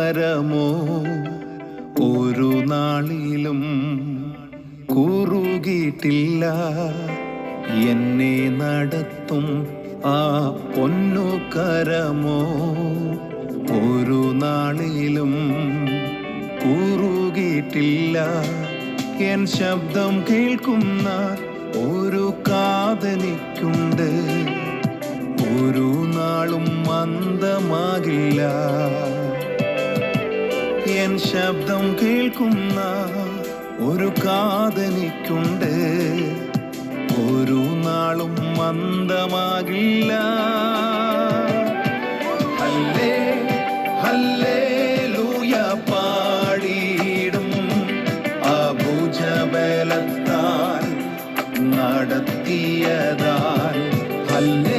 കരമോ ഒരു നാളിലും കുറുകിയിട്ടില്ല. എന്നെ നടത്തും ആ പൊന്നു കരമോ ഒരു നാളിലും കുറുകിയിട്ടില്ല. എൻ ശബ്ദം കേൾക്കുന്ന ഒരു കാതനിക്കുണ്ട്, ഒരു നാളും മന്ദമാകില്ല. എൻ ശബ്ദം കേൾക്കുന്ന ഒരു കാതനിക്കുണ്ട്, ഒരു നാളും മന്ദമാകില്ല. ഹല്ലേ ഹല്ലേലൂയ പാടിയിടും, അഭുജബലത്താൽ നടത്തിയതാൽ. ഹല്ലേ